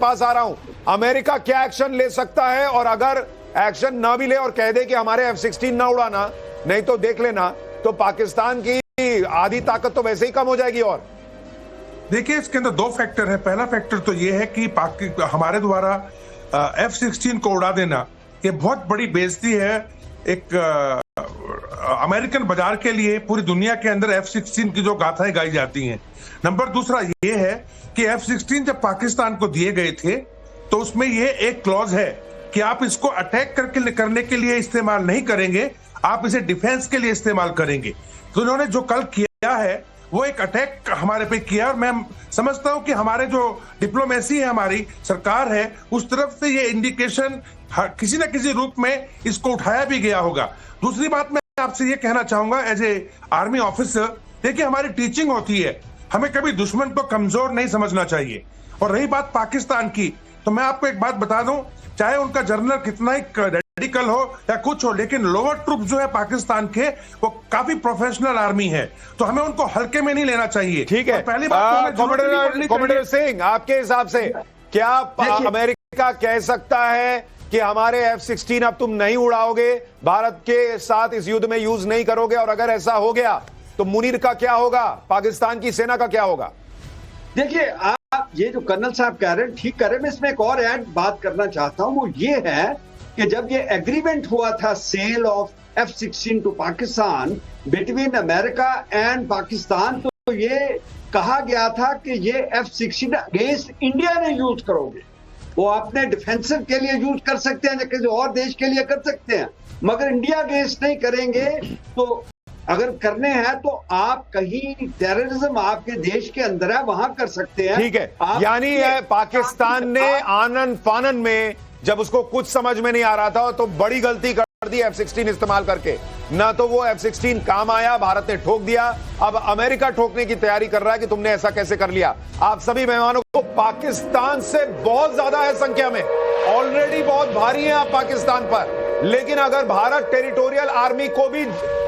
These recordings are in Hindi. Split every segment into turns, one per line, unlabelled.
पास आ रहा हूं, अमेरिका क्या एक्शन ले सकता है? और अगर एक्शन ना भी ले और कह दे कि हमारे F-16 ना उड़ाना, नहीं तो देख लेना, तो पाकिस्तान की आधी ताकत तो वैसे ही कम हो जाएगी। और
देखिए, इसके अंदर दो फैक्टर है। पहला फैक्टर तो यह है कि हमारे द्वारा F-16 को उड़ा देना ये बहुत बड़ी बेइज्जती है एक अमेरिकन बाजार के लिए। पूरी दुनिया के अंदर F-16 की जो गाथाएं गाई जाती हैं। नंबर दूसरा ये है कि F-16 जब पाकिस्तान को दिए गए थे तो उसमें ये एक क्लॉज है कि आप इसको अटैक करने के लिए इस्तेमाल नहीं करेंगे, आप इसे डिफेंस के लिए इस्तेमाल करेंगे। तो उन्होंने जो कल किया है वो एक अटैक हमारे पे किया, और मैं समझता हूं कि हमारे जो डिप्लोमेसी है, हमारी सरकार है, उस तरफ से ये इंडिकेशन किसी न किसी रूप में इसको उठाया भी गया होगा। दूसरी बात मैं आपसे ये कहना चाहूंगा एज ए आर्मी ऑफिसर, देखिए हमारी टीचिंग होती है, हमें कभी दुश्मन को कमजोर नहीं समझना चाहिए। और रही बात पाकिस्तान की, तो मैं आपको एक बात बता दूं, चाहे उनका जनरल कितना ही रेडिकल हो या कुछ हो, लेकिन लोअर ट्रूप जो है पाकिस्तान के वो काफी प्रोफेशनल आर्मी है, तो हमें उनको हल्के में नहीं लेना चाहिए।
ठीक है,
पहली बात
कॉमरेडर सिंह, आपके हिसाब से क्या अमेरिका कह सकता है कि हमारे F-16 अब तुम नहीं उड़ाओगे, भारत के साथ इस युद्ध में यूज नहीं करोगे? और अगर ऐसा हो गया तो मुनीर का क्या होगा, पाकिस्तान की सेना का क्या होगा?
देखिए, आप ये जो कर्नल साहब कह रहे हैं ठीक कह रहे हैं। मैं इसमें एक और ऐड बात करना चाहता हूं, वो ये है कि जब ये एग्रीमेंट हुआ था sale of F-16 to Pakistan between America and Pakistan, तो ये कहा गया था कि ये F-16 अगेंस्ट इंडिया ने यूज करोगे, वो अपने डिफेंसिव के लिए यूज कर सकते हैं या किसी और देश के लिए कर सकते हैं, मगर इंडिया अगेंस्ट नहीं करेंगे। तो अगर करने हैं तो आप कहीं टेररिज्म आपके देश के अंदर है वहां कर सकते हैं।
ठीक है, यानी पाकिस्तान ने आनन फानन में जब उसको कुछ समझ में नहीं आ रहा था तो बड़ी गलती कर दी F-16 इस्तेमाल करके। ना तो वो F-16 काम आया, भारत ने ठोक दिया, अब अमेरिका ठोकने की तैयारी कर रहा है कि तुमने ऐसा कैसे कर लिया। आप सभी मेहमानों को, पाकिस्तान से बहुत ज्यादा है संख्या में, ऑलरेडी बहुत भारी है आप पाकिस्तान पर, लेकिन अगर भारत टेरिटोरियल आर्मी को भी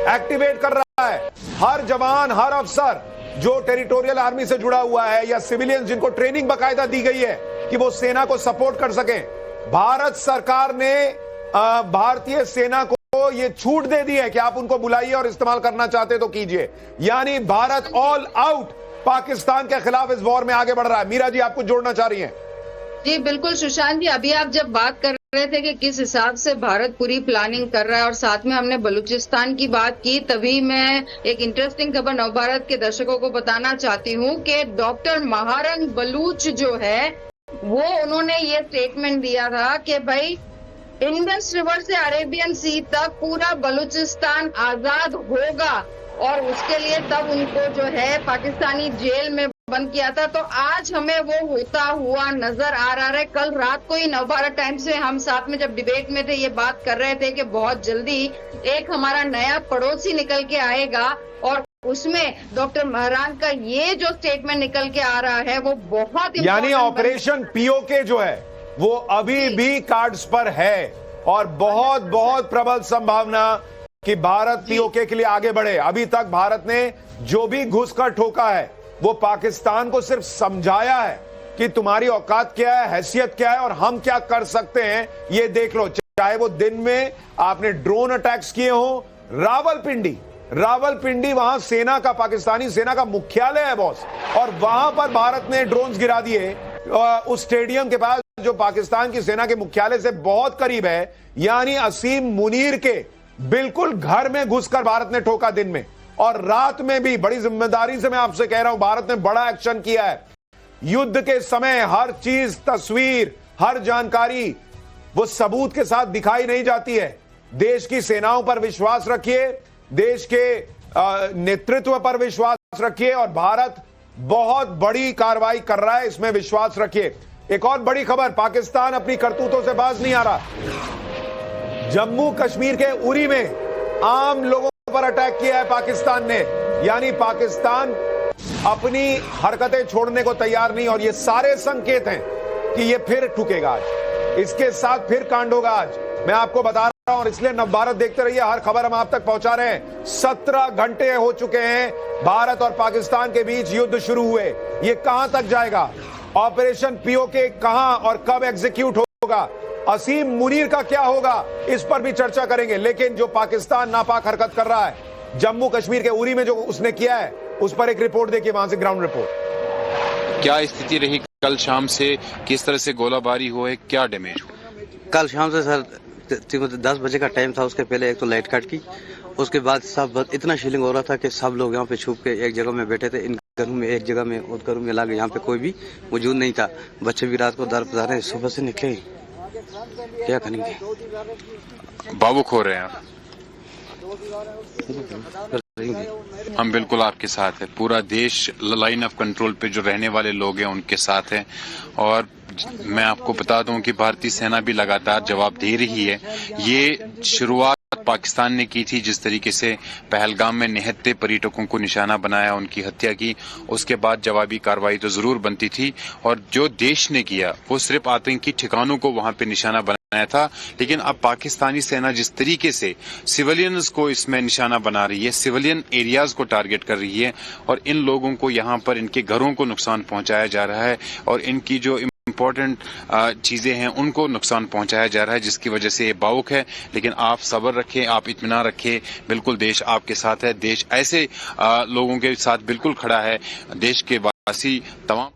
एक्टिवेट कर रहा है, हर जवान हर अफसर जो टेरिटोरियल आर्मी से जुड़ा हुआ है या सिविलियन जिनको ट्रेनिंग बाकायदा दी गई है कि वो सेना को सपोर्ट कर सकें, भारत सरकार ने भारतीय सेना को ये छूट दे दी है कि आप उनको बुलाइए और इस्तेमाल करना चाहते तो कीजिए। यानी भारत ऑल आउट पाकिस्तान के खिलाफ इस वॉर में आगे बढ़ रहा है। मीरा जी, आप कुछ जोड़ना चाह रही हैं?
जी बिल्कुल सुशांत जी, अभी आप जब बात कर रहे थे कि किस हिसाब से भारत पूरी प्लानिंग कर रहा है और साथ में हमने बलूचिस्तान की बात की, तभी मैं एक इंटरेस्टिंग खबर नवभारत के दर्शकों को बताना चाहती हूँ कि डॉक्टर महारंग बलूच जो है वो उन्होंने ये स्टेटमेंट दिया था कि भाई इंडस रिवर से अरेबियन सी तक पूरा बलूचिस्तान आजाद होगा, और उसके लिए तब उनको जो है पाकिस्तानी जेल में बंद किया था। तो आज हमें वो होता हुआ नजर आ रहा है। कल रात को ही नवभारत टाइम्स में हम साथ में जब डिबेट में थे ये बात कर रहे थे कि बहुत जल्दी एक हमारा नया पड़ोसी निकल के आएगा, और उसमें डॉक्टर महरान का ये जो स्टेटमेंट निकल के आ रहा है वो बहुत,
यानी ऑपरेशन पीओके जो है वो अभी भी कार्ड्स पर है, और बहुत बहुत प्रबल संभावना कि भारत पीओके के लिए आगे बढ़े। अभी तक भारत ने जो भी घुसकर ठोका है वो पाकिस्तान को सिर्फ समझाया है कि तुम्हारी औकात क्या है, हैसियत क्या है और हम क्या कर सकते हैं ये देख लो। चाहे वो दिन में आपने ड्रोन अटैक्स किए हो, रावलपिंडी वहां सेना का, पाकिस्तानी सेना का मुख्यालय है बॉस, और वहां पर भारत ने ड्रोन्स गिरा दिए उस स्टेडियम के पास जो पाकिस्तान की सेना के मुख्यालय से बहुत करीब है। यानी असीम मुनीर के बिल्कुल घर में घुसकर भारत ने ठोका दिन में, और रात में भी बड़ी जिम्मेदारी से मैं आपसे कह रहा हूं, भारत ने बड़ा एक्शन किया है। युद्ध के समय हर चीज, तस्वीर, हर जानकारी वो सबूत के साथ दिखाई नहीं जाती है। देश की सेनाओं पर विश्वास रखिए, देश के नेतृत्व पर विश्वास रखिए, और भारत बहुत बड़ी कार्रवाई कर रहा है, इसमें विश्वास रखिए। एक और बड़ी खबर, पाकिस्तान अपनी करतूतों से बाज नहीं आ रहा। जम्मू कश्मीर के उरी में आम लोगों पर अटैक किया है पाकिस्तान ने, यानी पाकिस्तान अपनी हरकतें छोड़ने को तैयार नहीं, और ये सारे संकेत हैं कि ये फिर ठुकेगा आज, इसके साथ फिर कांड होगा आज। मैं आपको बता रहा हूं, और इसलिए नवभारत देखते रहिए, हर खबर हम आप तक पहुंचा रहे हैं। 17 घंटे हो चुके हैं भारत और पाकिस्तान के बीच युद्ध शुरू हुए, ये कहां तक जाएगा ऑपरेशन पीओके कहां और कब एग्जीक्यूट होगा, असीम मुनीर का क्या होगा, इस पर भी चर्चा करेंगे। लेकिन जो पाकिस्तान नापाक हरकत कर रहा है जम्मू कश्मीर के उरी में, जो उसने किया है, उस पर एक रिपोर्ट देखिए, वहां से ग्राउंड रिपोर्ट।
क्या स्थिति रही कल शाम से, किस तरह से गोलाबारी हुआ है, क्या डैमेज हुआ?
कल शाम से सर 10 बजे का टाइम था, उसके पहले एक तो लाइट कट की, उसके बाद सब इतना शीलिंग हो रहा था कि सब लोग यहाँ पे छुप के एक जगह में बैठे थे, इन घरों में एक जगह में, उस घरों में लागे, यहाँ पे कोई भी मौजूद नहीं था। बच्चे भी रात को दर बजा रहे, सुबह से निकले, क्या करेंगे,
भावुक हो रहे हैं आप? हम बिल्कुल आपके साथ हैं, पूरा देश लाइन ऑफ कंट्रोल पे जो रहने वाले लोग हैं उनके साथ हैं। और मैं आपको बता दूं कि भारतीय सेना भी लगातार जवाब दे रही है। ये शुरुआत पाकिस्तान ने की थी, जिस तरीके से पहलगाम में निहत्थे पर्यटकों को निशाना बनाया, उनकी हत्या की, उसके बाद जवाबी कार्रवाई तो जरूर बनती थी। और जो देश ने किया वो सिर्फ आतंकी ठिकानों को वहां पे निशाना बनाया था। लेकिन अब पाकिस्तानी सेना जिस तरीके से सिविलियंस को इसमें निशाना बना रही है, सिविलियन एरियाज को टारगेट कर रही है, और इन लोगों को यहाँ पर इनके घरों को नुकसान पहुंचाया जा रहा है, और इनकी जो इम्पोर्टेंट चीजें हैं उनको नुकसान पहुंचाया जा रहा है, जिसकी वजह से ये भावुक है। लेकिन आप सब्र रखें, आप इत्मीनान रखें, बिल्कुल देश आपके साथ है। देश ऐसे लोगों के साथ बिल्कुल खड़ा है। देश के वासी तमाम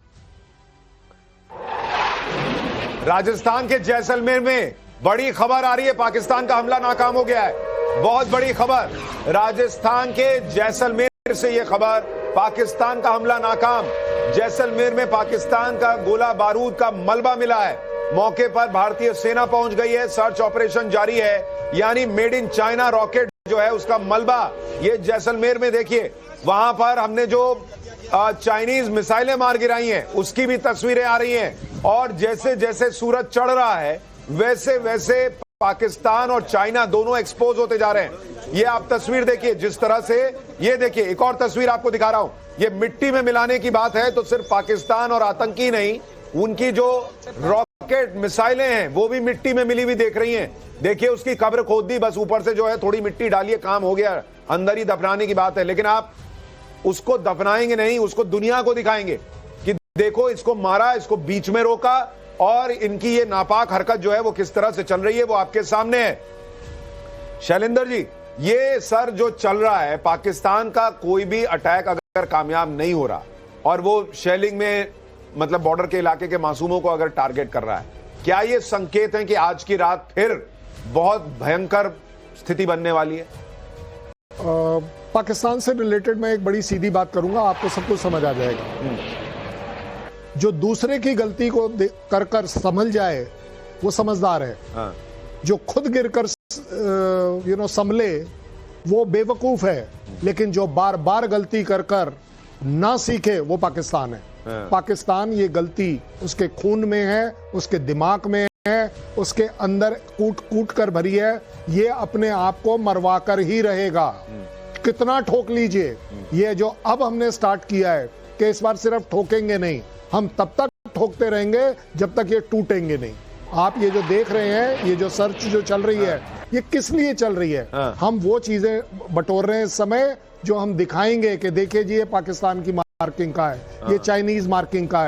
राजस्थान के जैसलमेर में बड़ी खबर आ रही है, पाकिस्तान का हमला नाकाम हो गया है। बहुत बड़ी खबर, राजस्थान के जैसलमेर से यह खबर, पाकिस्तान का हमला नाकाम। जैसलमेर में पाकिस्तान का गोला बारूद का मलबा मिला है। मौके पर भारतीय सेना पहुंच गई है, सर्च ऑपरेशन जारी है। यानी मेड इन चाइना रॉकेट जो है उसका मलबा ये जैसलमेर में देखिए। वहां पर हमने जो चाइनीज मिसाइलें मार गिराई हैं उसकी भी तस्वीरें आ रही हैं। और जैसे जैसे सूरज चढ़ रहा है वैसे वैसे पाकिस्तान और चाइना दोनों एक्सपोज होते जा रहे हैं। ये आप तस्वीर देखिए जिस तरह से, ये देखिए एक और तस्वीर आपको दिखा रहा हूं। ये मिट्टी में मिलाने की बात है तो सिर्फ पाकिस्तान और आतंकी नहीं, उनकी जो रॉकेट मिसाइलें हैं वो भी मिट्टी में मिली हुई देख रही हैं। देखिए उसकी कब्र खोद दी, बस ऊपर से जो है थोड़ी मिट्टी डालिए, काम हो गया। अंदर ही दफनाने की बात है, लेकिन आप उसको दफनाएंगे नहीं, उसको दुनिया को दिखाएंगे कि देखो इसको मारा, इसको बीच में रोका, और इनकी ये नापाक हरकत जो है वो किस तरह से चल रही है वो आपके सामने है। शैलेंद्र जी, ये सर जो चल रहा है, पाकिस्तान का कोई भी अटैक अगर कामयाब नहीं हो रहा और वो शेलिंग में मतलब बॉर्डर के इलाके के मासूमों को अगर टारगेट कर रहा है, क्या ये संकेत है कि आज की रात फिर बहुत भयंकर स्थिति बनने वाली है?
पाकिस्तान से रिलेटेड मैं एक बड़ी सीधी बात करूंगा, आपको सब कुछ समझ आ जाएगा। जो दूसरे की गलती को कर कर संभल जाए वो समझदार है।
हाँ।
जो खुद गिरकर संभले वो बेवकूफ है। लेकिन जो बार बार गलती कर कर ना सीखे वो पाकिस्तान है।
हाँ।
पाकिस्तान ये गलती उसके खून में है, उसके दिमाग में है, उसके अंदर कूट कूट कर भरी है। ये अपने आप को मरवा कर ही रहेगा, कितना ठोक लीजिए। ये जो अब हमने स्टार्ट किया है कि इस बार सिर्फ ठोकेंगे नहीं, हम तब तक ठोकते रहेंगे जब तक ये टूटेंगे नहीं। आप ये जो देख रहे हैं, ये जो सर्च जो चल रही है, ये किस लिए चल रही है? हम वो चीजें बटोर रहे हैं इस समय जो हम दिखाएंगे कि देखिए जी ये पाकिस्तान की मार्किंग का है, ये चाइनीज मार्किंग का है।